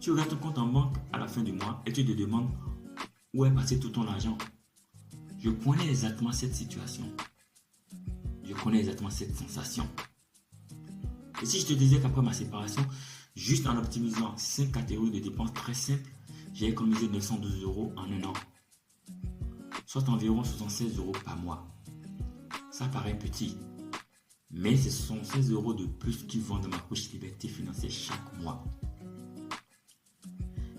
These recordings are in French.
Tu regardes ton compte en banque à la fin du mois et tu te demandes où est passé tout ton argent. Je connais exactement cette situation. Je connais exactement cette sensation. Et si je te disais qu'après ma séparation, juste en optimisant 5 catégories de dépenses très simples, j'ai économisé 912 € en un an, soit environ 76 € par mois. Ça paraît petit, mais ce sont 16 € de plus qui vont dans ma poche liberté financière chaque mois.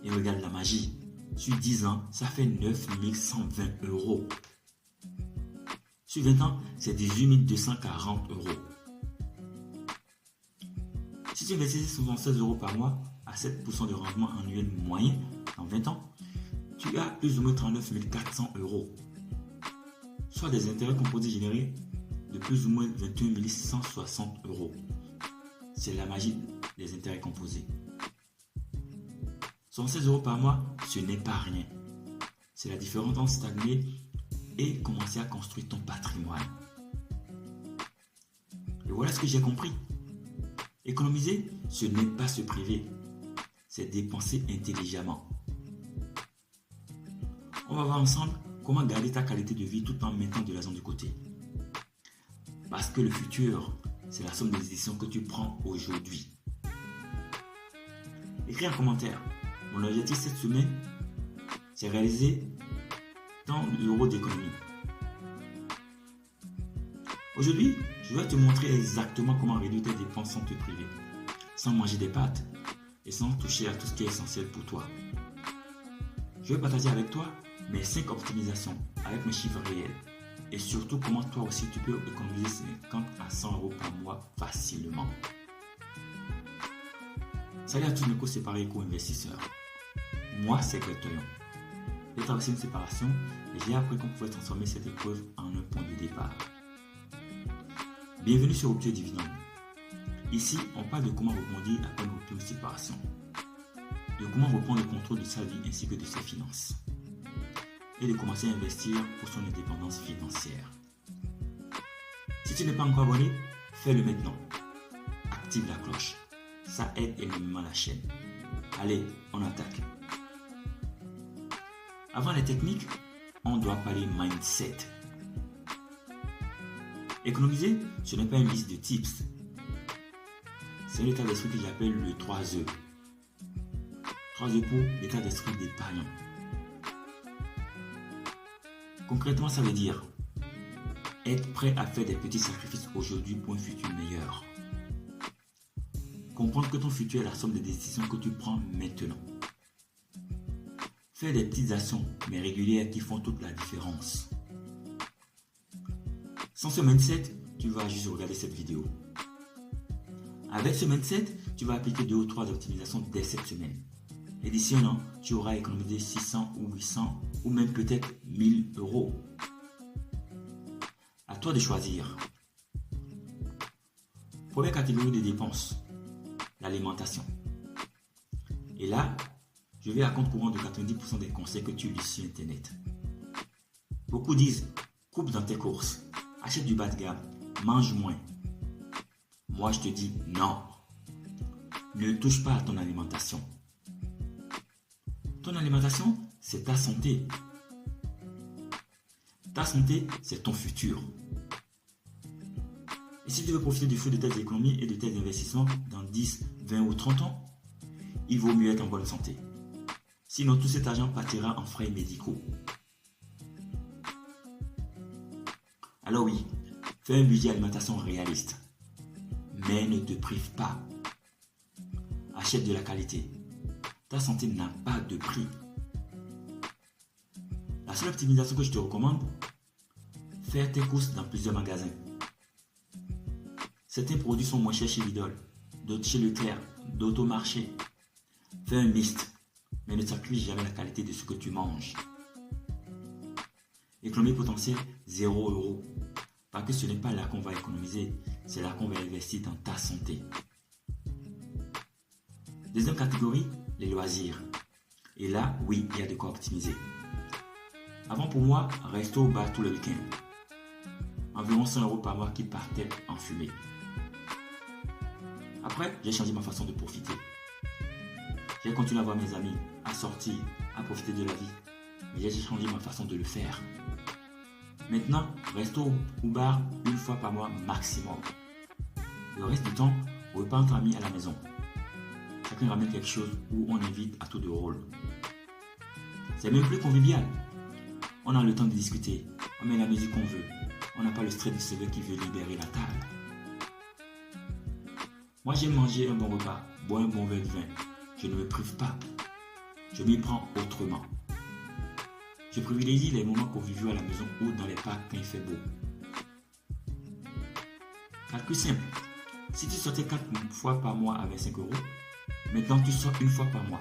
Et regarde la magie, sur 10 ans, ça fait 9120 €. Sur 20 ans, c'est 18 240 €. Si tu investis 76 € par mois à 7% de rendement annuel moyen en 20 ans, tu as plus ou moins 39 400 €, soit des intérêts composés générés de plus ou moins 21 160 €. C'est la magie des intérêts composés. 76 € par mois, ce n'est pas rien. C'est la différence entre stagner et commencer à construire ton patrimoine. Et voilà ce que j'ai compris. Économiser, ce n'est pas se priver, c'est dépenser intelligemment. On va voir ensemble comment garder ta qualité de vie tout en mettant de l'argent de côté. Parce que le futur, c'est la somme des décisions que tu prends aujourd'hui. Écris un commentaire. Mon objectif cette semaine, c'est réaliser tant d'euros d'économie. Aujourd'hui, je vais te montrer exactement comment réduire tes dépenses sans te priver, sans manger des pâtes et sans toucher à tout ce qui est essentiel pour toi. Je vais partager avec toi mes 5 optimisations avec mes chiffres réels et surtout comment toi aussi tu peux économiser 50 à 100 € par mois facilement. Salut à tous mes co-séparés et co-investisseurs. Moi, c'est Greg Toyon. J'ai traversé une séparation et j'ai appris qu'on pouvait transformer cette épreuve en un point de départ. Bienvenue sur Rupture Dividende. Ici, on parle de comment rebondir après une rupture de séparation, de comment reprendre le contrôle de sa vie ainsi que de ses finances, et de commencer à investir pour son indépendance financière. Si tu n'es pas encore abonné, fais-le maintenant. Active la cloche. Ça aide énormément la chaîne. Allez, on attaque. Avant les techniques, on doit parler mindset. Économiser, ce n'est pas une liste de tips. C'est l'état d'esprit que j'appelle le 3E. 3E pour l'état d'esprit d'épargnant. Concrètement, ça veut dire être prêt à faire des petits sacrifices aujourd'hui pour un futur meilleur. Comprendre que ton futur est la somme des décisions que tu prends maintenant. Faire des petites actions, mais régulières qui font toute la différence. Sans ce mindset, tu vas juste regarder cette vidéo. Avec ce mindset, tu vas appliquer 2 ou 3 optimisations dès cette semaine. Et d'ici un an, tu auras économisé 600 ou 800 ou même peut-être 1000 €. À toi de choisir. Première catégorie de dépenses, l'alimentation. Et là, je vais à compte courant de 90% des conseils que tu lis sur Internet. Beaucoup disent, coupe dans tes courses, achète du bas de gamme, mange moins. Moi, je te dis non. Ne touche pas à ton alimentation. Ton alimentation, c'est ta santé. Ta santé, c'est ton futur. Et si tu veux profiter du fruit de tes économies et de tes investissements dans 10, 20 ou 30 ans, il vaut mieux être en bonne santé. Sinon, tout cet argent partira en frais médicaux. Alors oui, fais un budget alimentation réaliste. Mais ne te prive pas. Achète de la qualité. Ta santé n'a pas de prix. La seule optimisation que je te recommande, faire tes courses dans plusieurs magasins. Certains produits sont moins chers chez Lidl, d'autres chez Leclerc, d'autres au marché. Fais un mixte, mais ne sacrifie jamais la qualité de ce que tu manges. Économie potentielle, 0 €. Parce que ce n'est pas là qu'on va économiser, c'est là qu'on va investir dans ta santé. Deuxième catégorie, les loisirs. Et là, oui, il y a de quoi optimiser. Avant pour moi, resto au bar tous les week-ends. Environ 100 € par mois qui partaient en fumée. Après, j'ai changé ma façon de profiter. J'ai continué à voir mes amis, à sortir, à profiter de la vie. Mais j'ai changé ma façon de le faire. Maintenant, resto ou bar une fois par mois maximum. Le reste du temps, repas entre amis à la maison. Chacun ramène quelque chose ou on invite à tour de rôle. C'est même plus convivial. On a le temps de discuter, on met la musique qu'on veut. On n'a pas le stress de celui qui veut libérer la table. Moi, j'aime manger un bon repas, boire un bon verre de vin. Je ne me prive pas. Je m'y prends autrement. Je privilégie les moments conviviaux à la maison ou dans les parcs quand il fait beau. Calcul simple. Si tu sortais 4 fois par mois à 25 euros, maintenant tu sors une fois par mois.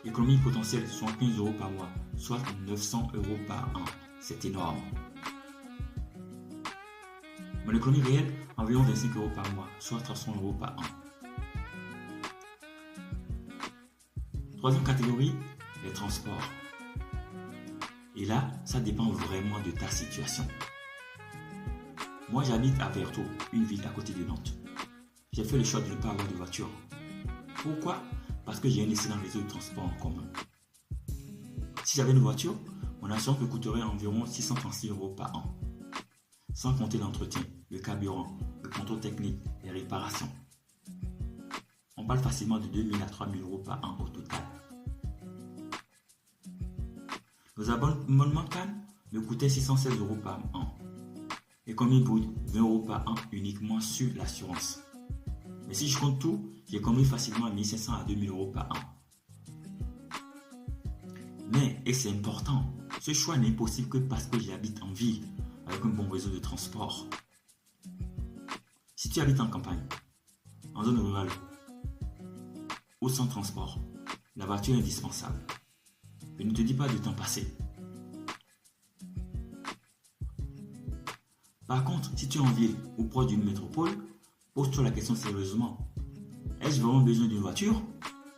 Économie potentielle, soit 15 euros par mois, soit 900 euros par an. C'est énorme. Mon économie réelle, environ 25 euros par mois, soit 300 euros par an. Troisième catégorie, les transports. Et là, ça dépend vraiment de ta situation. Moi, j'habite à Vertou, une ville à côté de Nantes. J'ai fait le choix de ne pas avoir de voiture. Pourquoi? Parce que j'ai un excellent réseau de transport en commun. Si j'avais une voiture, mon assurance me coûterait environ 636 euros par an. Sans compter l'entretien, le carburant, le contrôle technique, les réparations. On parle facilement de 2 000 à 3 000 euros par an au total. Nos abonnements Cannes me coûtaient 616 euros par an. Économie brute, 20 euros par an uniquement sur l'assurance. Mais si je compte tout, j'économise facilement 1500 à 2000 euros par an. Mais, et c'est important, ce choix n'est possible que parce que j'habite en ville, avec un bon réseau de transport. Si tu habites en campagne, en zone rurale, ou sans transport, la voiture est indispensable. Je ne te dis pas de temps passé. Par contre, si tu es en ville ou proche d'une métropole, pose-toi la question sérieusement. Ai-je vraiment besoin d'une voiture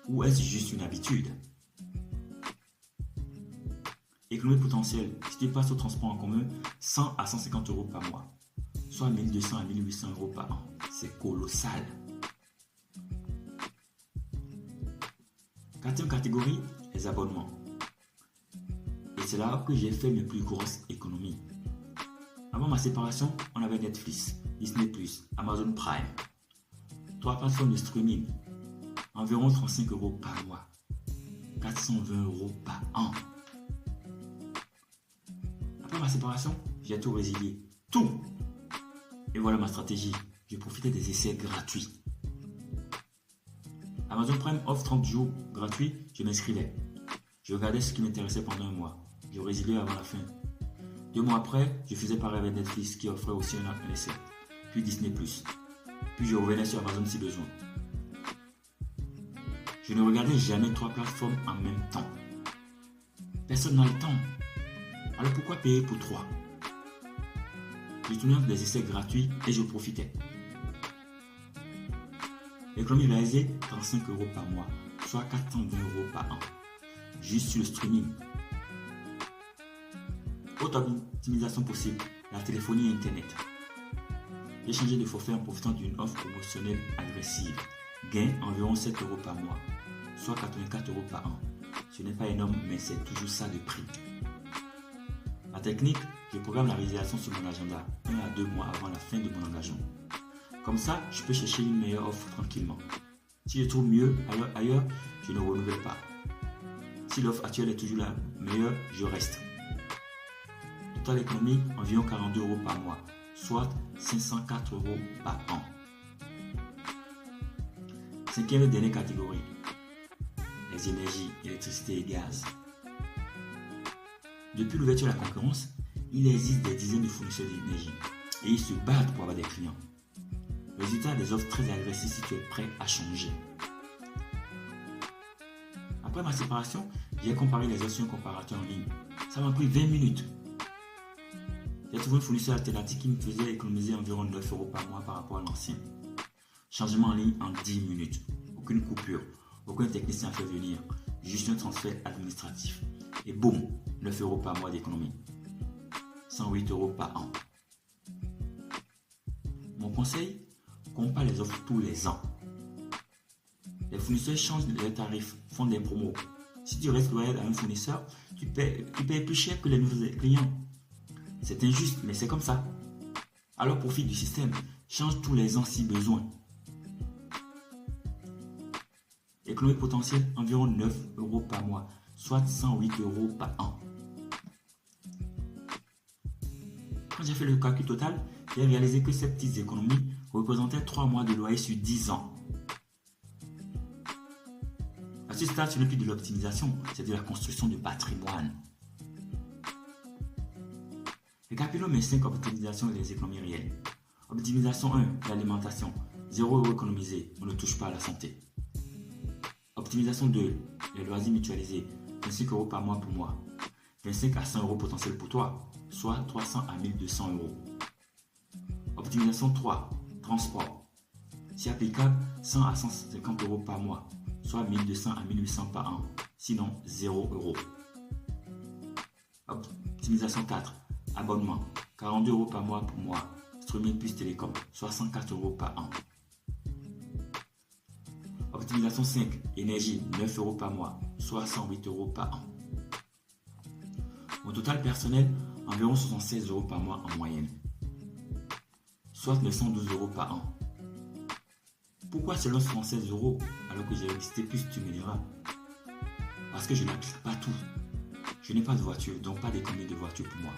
ou est-ce juste une habitude? Économie potentielle, si tu passes au transport en commun, 100 à 150 euros par mois, soit 1200 à 1800 euros par an. C'est colossal. Quatrième catégorie, les abonnements. Et c'est là que j'ai fait mes plus grosses économies. Avant ma séparation, on avait Netflix, Disney+, Amazon Prime. 3 plateformes de streaming. Environ 35 euros par mois. 420 euros par an. Après ma séparation, j'ai tout résilié. Tout! Et voilà ma stratégie. Je profitais des essais gratuits. Amazon Prime offre 30 jours gratuits, je m'inscrivais. Je regardais ce qui m'intéressait pendant un mois. Je résiliais avant la fin. 2 mois après, je faisais pareil avec Netflix qui offrait aussi un essai. Puis Disney+. Puis je revenais sur Amazon si besoin. Je ne regardais jamais 3 plateformes en même temps. Personne n'a le temps. Alors pourquoi payer pour 3? Je tournais des essais gratuits et je profitais. L'économie réalisée, 35 euros par mois, soit 420 euros par an. Juste sur le streaming. Autre optimisation possible, la téléphonie et Internet. J'ai changé de forfait en profitant d'une offre promotionnelle agressive. Gain environ 7 euros par mois, soit 84 euros par an. Ce n'est pas énorme, mais c'est toujours ça de prix. La technique, je programme la résiliation sur mon agenda 1 à 2 mois avant la fin de mon engagement. Comme ça, je peux chercher une meilleure offre tranquillement. Si je trouve mieux ailleurs, je ne renouvelle pas. Si l'offre actuelle est toujours la meilleure, je reste. Total économie, environ 42 euros par mois, soit 504 euros par an. Cinquième et dernière catégorie, les énergies, électricité et gaz. Depuis l'ouverture de la concurrence, il existe des dizaines de fournisseurs d'énergie et ils se battent pour avoir des clients. Résultat, des offres très agressives si tu es prêt à changer. Après ma séparation, j'ai comparé les options comparateurs en ligne. Ça m'a pris 20 minutes. J'ai trouvé un fournisseur alternatif qui me faisait économiser environ 9 euros par mois par rapport à l'ancien. Changement en ligne en 10 minutes. Aucune coupure, aucun technicien à faire venir. Juste un transfert administratif. Et boum, 9 euros par mois d'économie. 108 euros par an. Mon conseil, compare les offres tous les ans. Les fournisseurs changent leurs tarifs, font des promos. Si tu restes loyal à un fournisseur, tu payes plus cher que les nouveaux clients. C'est injuste, mais c'est comme ça. Alors profite du système. Change tous les ans si besoin. Économie potentielle, environ 9 euros par mois, soit 108 euros par an. Quand j'ai fait le calcul total, j'ai réalisé que ces petites économies représentaient 3 mois de loyer sur 10 ans. À ce stade, ce n'est plus de l'optimisation, c'est de la construction de patrimoine. Récapitulons mes 5 optimisations des économies réelles. Optimisation 1, l'alimentation. 0 € économisé, on ne touche pas à la santé. Optimisation 2, les loisirs mutualisés. 25 € par mois pour moi. 25 à 100 € potentiel pour toi, soit 300 à 1200 €. Optimisation 3, transport. Si applicable, 100 à 150 € par mois, soit 1200 à 1800 par an, sinon 0 €. Optimisation 4, abonnement. 42 € par mois pour moi, streaming plus télécom, soit 104 € par an. Optimisation 5, énergie, 9 € par mois, soit 108 € par an. Au total personnel, environ 76 € par mois en moyenne, soit 912 € par an. Pourquoi seulement 76 € alors que j'ai listé plus, tu me diras? Parce que je n'applique pas tout. Je n'ai pas de voiture, donc pas d'économie de voiture pour moi.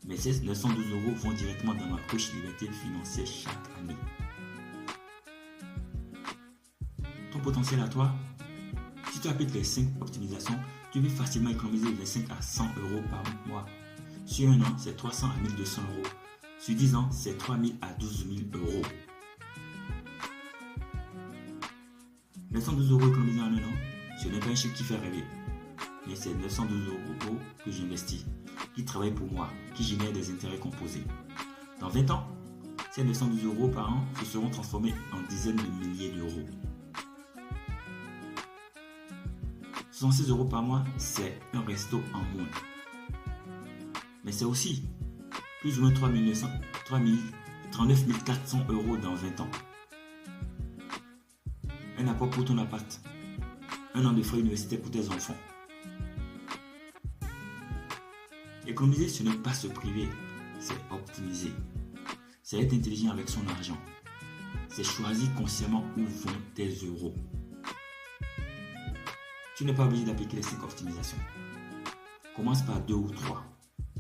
Mais ces 912 € vont directement dans ma poche liberté financière chaque année. Ton potentiel à toi, si tu appliques les 5 optimisations, tu peux facilement économiser 25 à 100 € par mois. Sur un an, c'est 300 à 1200 €. Sur 10 ans, c'est 3000 à 12 000 €. 912 € économisés en un an, ce n'est pas un chiffre qui fait rêver. Mais c'est 912 € que j'investis, qui travaillent pour moi, qui génèrent des intérêts composés. Dans 20 ans, ces 912 € par an se seront transformés en dizaines de milliers d'euros. 66 € par mois, c'est un resto en moins. Mais c'est aussi plus ou moins 39 400 € dans 20 ans. Un apport pour ton appart. Un an de frais universitaires pour tes enfants. Économiser, ce n'est pas se priver, c'est optimiser. C'est être intelligent avec son argent. C'est choisir consciemment où vont tes euros. Tu n'es pas obligé d'appliquer les 5 optimisations. Commence par 2 ou 3,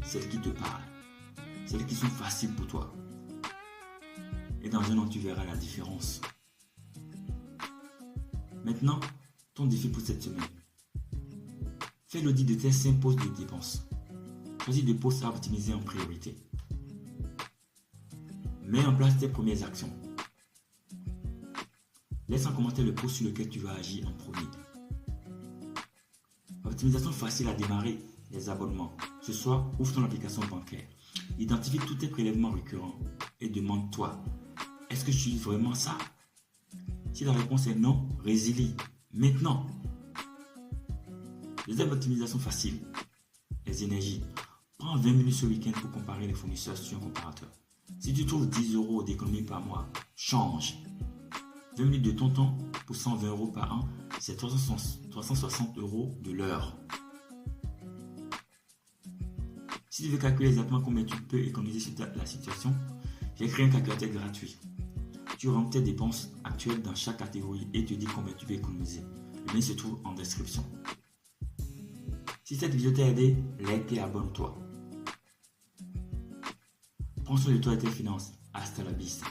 celles qui te parlent, celles qui sont faciles pour toi. Et dans un an, tu verras la différence. Maintenant, ton défi pour cette semaine. Fais l'audit de tes 5 postes de dépenses. Choisis des postes à optimiser en priorité. Mets en place tes premières actions. Laisse en commentaire le post sur lequel tu vas agir en premier. Optimisation facile à démarrer, les abonnements. Ce soir, ouvre ton application bancaire. Identifie tous tes prélèvements récurrents et demande-toi, est-ce que je suis vraiment ça? Si la réponse est non, résilie maintenant. Deuxième optimisation facile, les énergies. Prends 20 minutes ce week-end pour comparer les fournisseurs sur un comparateur. Si tu trouves 10 € d'économie par mois, change. 20 minutes de ton temps pour 120 € par an, c'est 360 € de l'heure. Si tu veux calculer exactement combien tu peux économiser sur la situation, j'ai créé un calculateur gratuit. Tu rentres tes dépenses actuelles dans chaque catégorie et te dis combien tu peux économiser. Le lien se trouve en description. Si cette vidéo t'a aidé, like et abonne-toi. Prends soin de toi et tes finances. Hasta la vista.